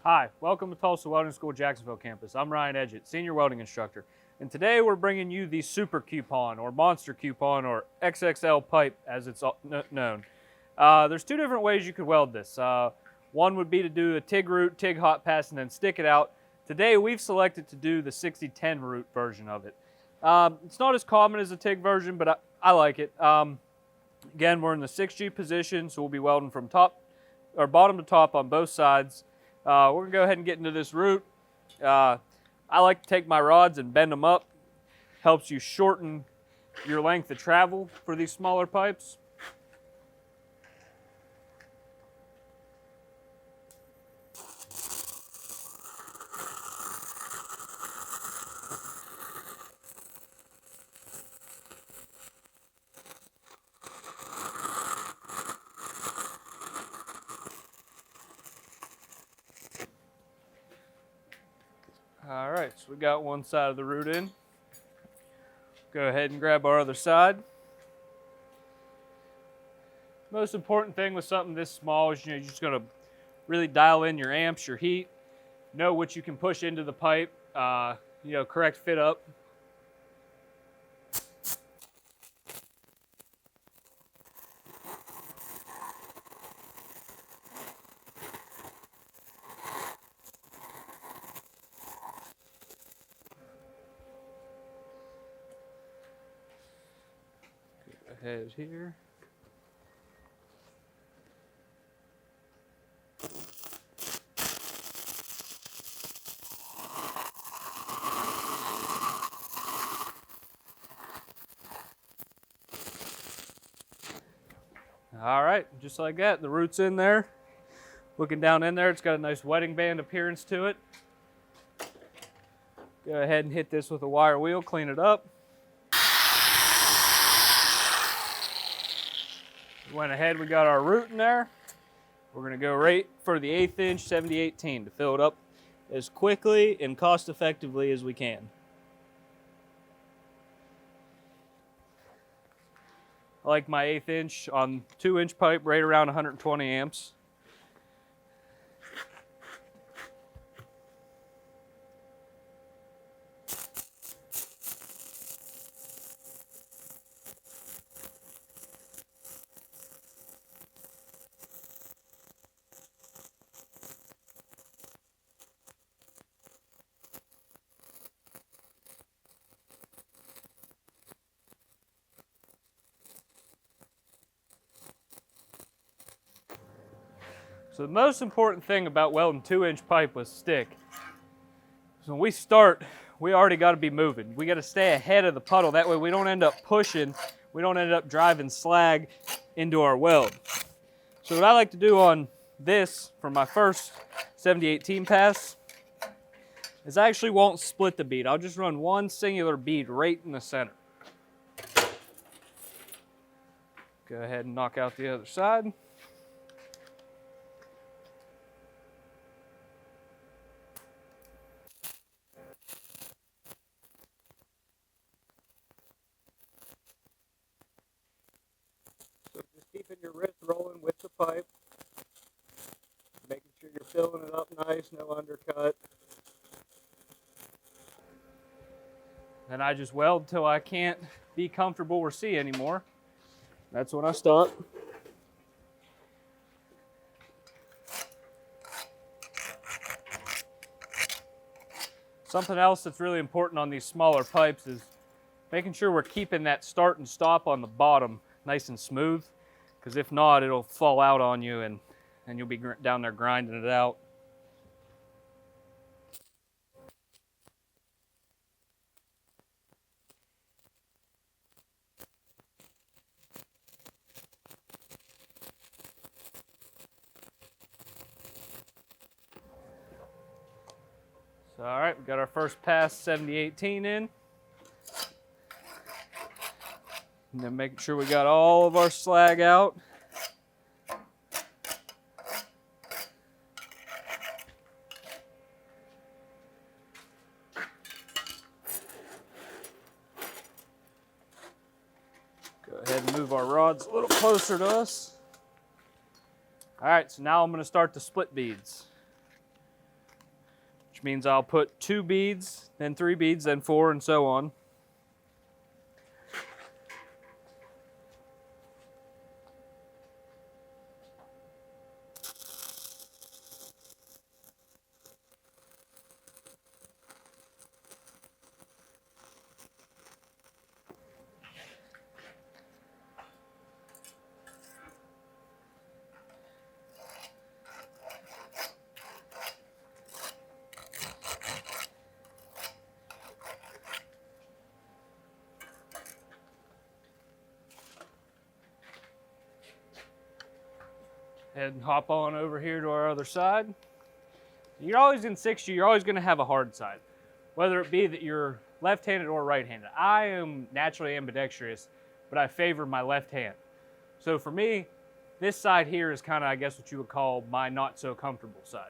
Hi, welcome to Tulsa Welding School, Jacksonville campus. I'm Ryan Edgett, senior welding instructor. And today we're bringing you the Super Coupon, or Monster Coupon, or XXL pipe as it's known. There's two different ways you could weld this. One would be to do a TIG route, TIG hot pass, and then stick it out. Today we've selected to do the 60-10 route version of it. It's not as common as the TIG version, but I like it. Again, we're in the 6G position, so we'll be welding from bottom to top on both sides. We're going to go ahead and get into this route. I like to take my rods and bend them up. Helps you shorten your length of travel for these smaller pipes. All right, so we got one side of the route in. Go ahead and grab our other side. Most important thing with something this small is you're just going to really dial in your amps, your heat, know what you can push into the pipe, correct fit up. Go ahead here. All right, just like that, the route's in there. Looking down in there, it's got a nice wedding band appearance to it. Go ahead and hit this with a wire wheel, clean it up. Went ahead, we got our route in there. We're gonna go right for the 1/8 inch 7018 to fill it up as quickly and cost effectively as we can. I like my 1/8 inch on 2-inch pipe right around 120 amps. So the most important thing about welding 2-inch pipe with stick is when we start, we already got to be moving. We got to stay ahead of the puddle. That way we don't end up pushing, we don't end up driving slag into our weld. So what I like to do on this for my first 7018 pass is I actually won't split the bead. I'll just run one singular bead right in the center. Go ahead and knock out the other side. So just keeping your wrist rolling with the pipe, making sure you're filling it up nice, no undercut. Then I just weld till I can't be comfortable or see anymore. That's when I stop. Something else that's really important on these smaller pipes is making sure we're keeping that start and stop on the bottom nice and smooth, because if not, it'll fall out on you and you'll be down there grinding it out. So, all right, we got our first pass 7018 in. And then making sure we got all of our slag out. Go ahead and move our rods a little closer to us. All right, so now I'm going to start the split beads. which means I'll put 2 beads, then 3 beads, then 4, and so on. And hop on over here to our other side. You're always in 6U, you're always going to have a hard side, whether it be that you're left-handed or right-handed. I am naturally ambidextrous, but I favor my left hand. So for me, this side here is kind of, I guess, what you would call my not so comfortable side.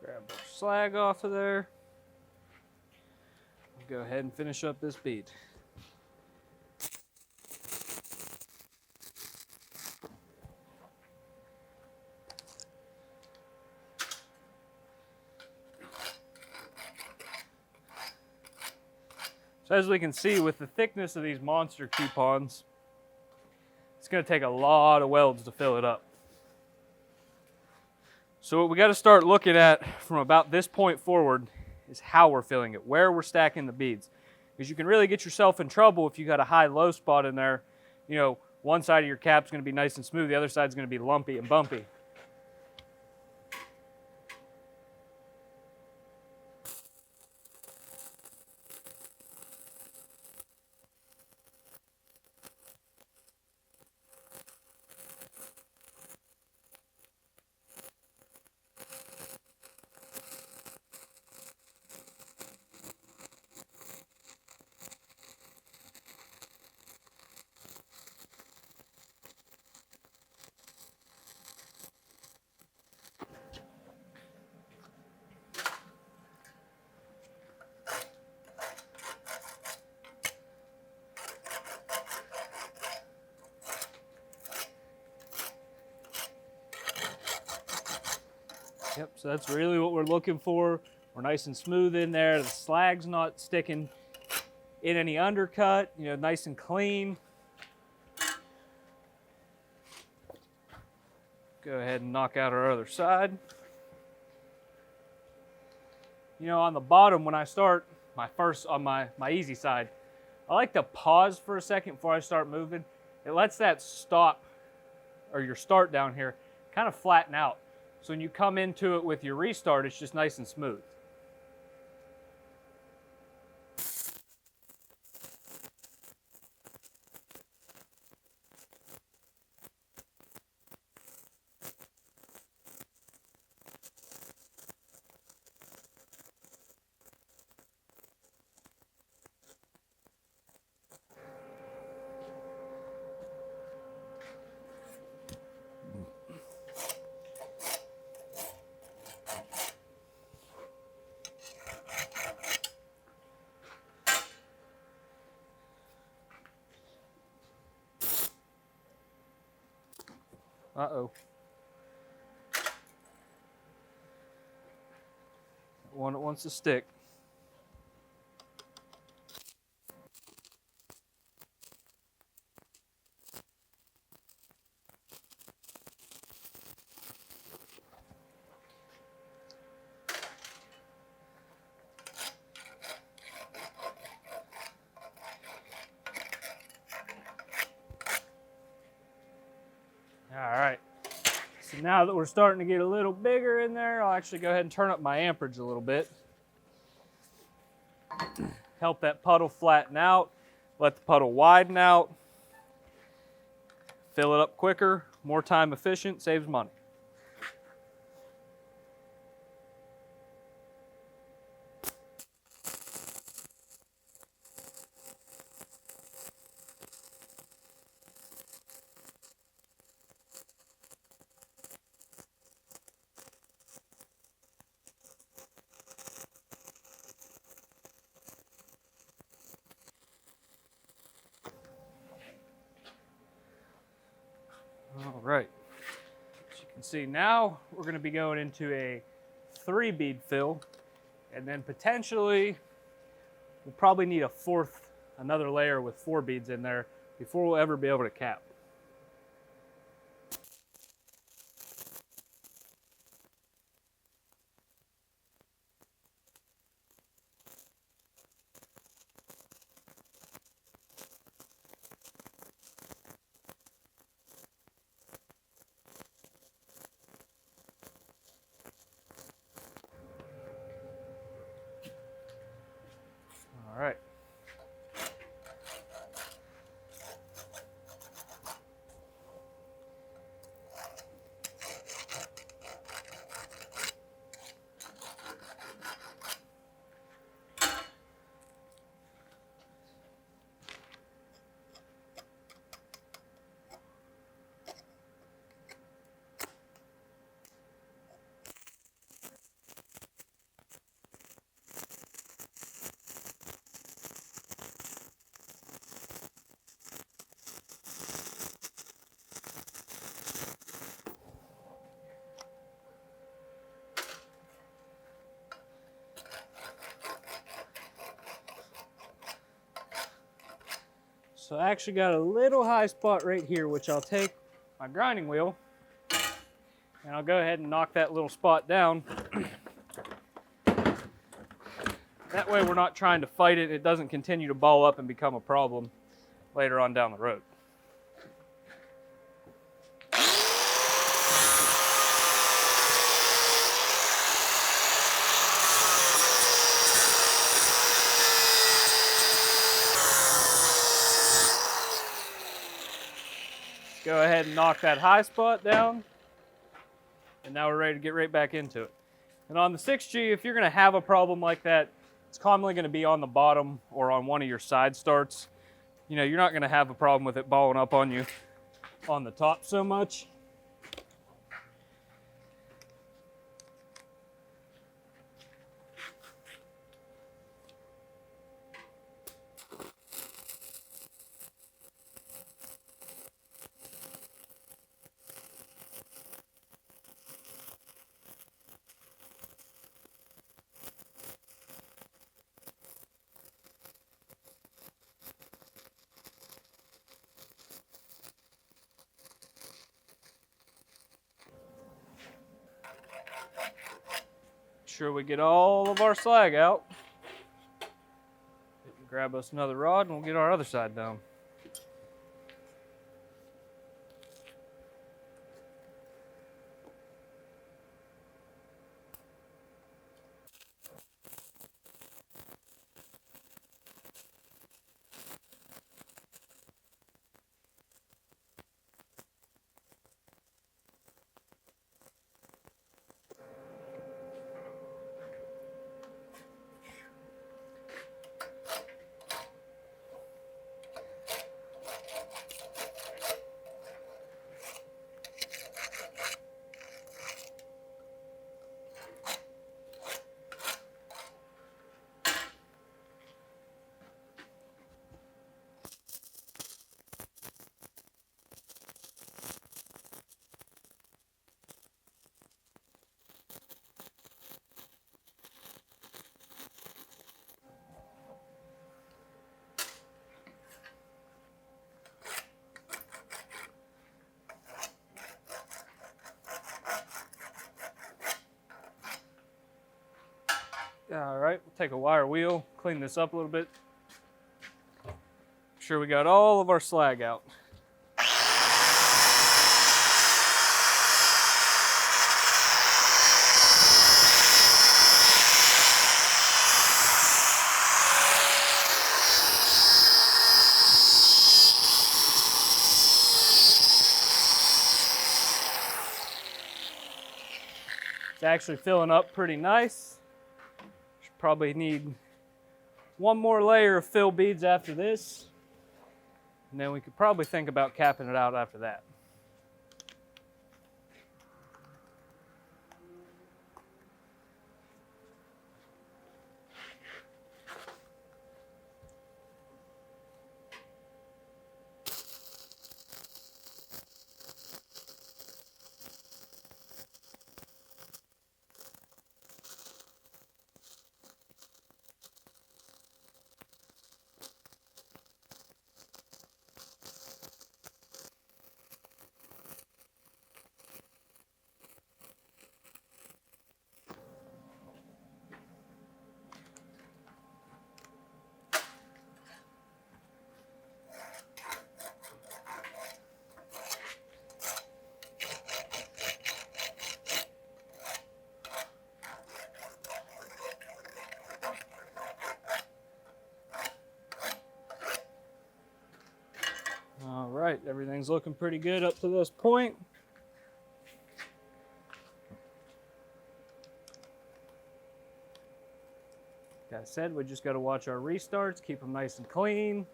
Grab our slag off of there. Go ahead and finish up this bead. So as we can see, with the thickness of these monster coupons, it's going to take a lot of welds to fill it up. So what we got to start looking at from about this point forward is how we're filling it, where we're stacking the beads. Because you can really get yourself in trouble if you got a high-low spot in there. You know, one side of your cap's going to be nice and smooth, the other side's going to be lumpy and bumpy. Yep, so that's really what we're looking for. We're nice and smooth in there. The slag's not sticking in any undercut, you know, nice and clean. Go ahead and knock out our other side. You know, on the bottom, when I start on my easy side, I like to pause for a second before I start moving. It lets that stop, or your start down here, kind of flatten out. So when you come into it with your restart, it's just nice and smooth. Uh-oh. One that wants to stick. All right, so now that we're starting to get a little bigger in there, I'll actually go ahead and turn up my amperage a little bit. Help that puddle flatten out, let the puddle widen out, fill it up quicker, more time efficient, saves money. right. As you can see now, we're going to be going into a 3-bead fill, and then potentially we'll probably need another layer with 4 beads in there before we'll ever be able to cap. All right. So I actually got a little high spot right here, which I'll take my grinding wheel and I'll go ahead and knock that little spot down. That way we're not trying to fight it. It doesn't continue to ball up and become a problem later on down the road. Go ahead and knock that high spot down. And now we're ready to get right back into it. And on the 6G, if you're going to have a problem like that, it's commonly going to be on the bottom or on one of your side starts. You know, you're not going to have a problem with it balling up on you on the top so much. Sure we get all of our slag out. Grab us another rod and we'll get our other side down. All right, we'll take a wire wheel, clean this up a little bit. Make sure we got all of our slag out. It's actually filling up pretty nice. Should probably need one more layer of fill beads after this. And then we could probably think about capping it out after that. Everything's looking pretty good up to this point. Like I said, we just got to watch our restarts, keep them nice and clean.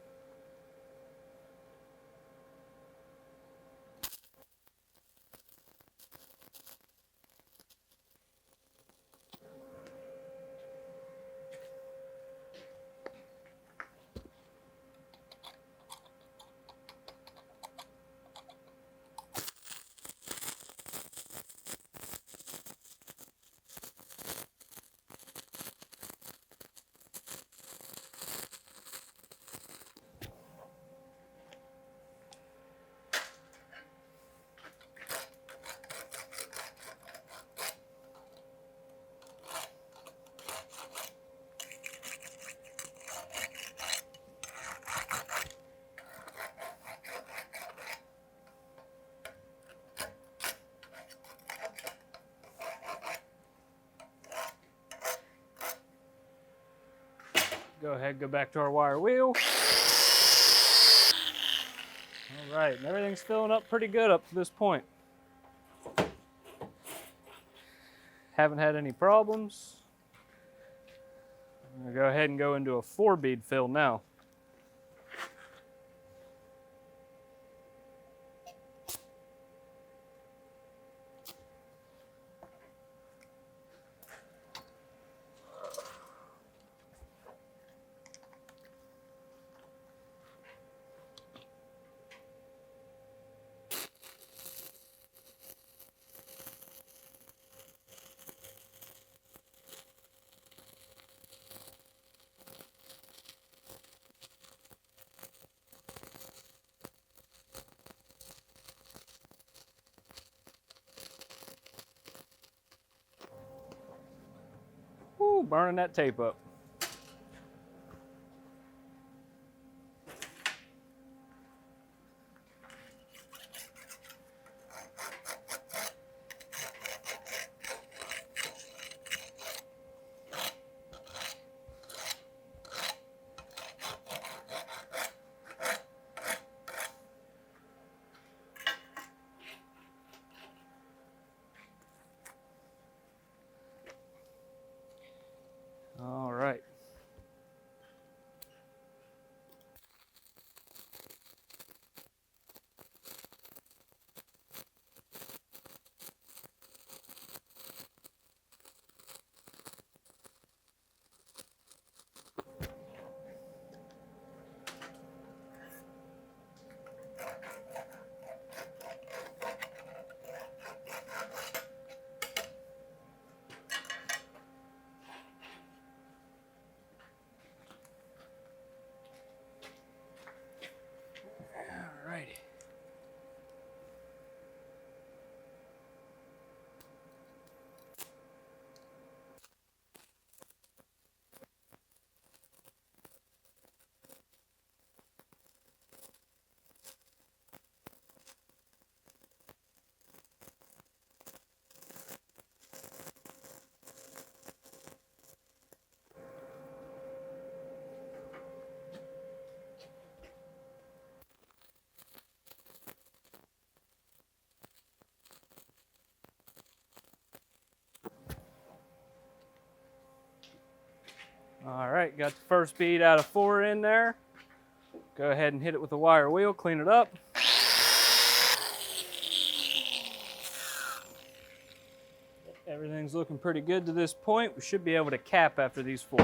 Go ahead, go back to our wire wheel. All right, and everything's filling up pretty good up to this point. Haven't had any problems. I'm gonna go ahead and go into a 4-bead fill now. Woo, burning that tape up. All right. Alrighty. All right, got the first bead out of 4 in there. Go ahead and hit it with the wire wheel, clean it up. Everything's looking pretty good to this point. We should be able to cap after these 4.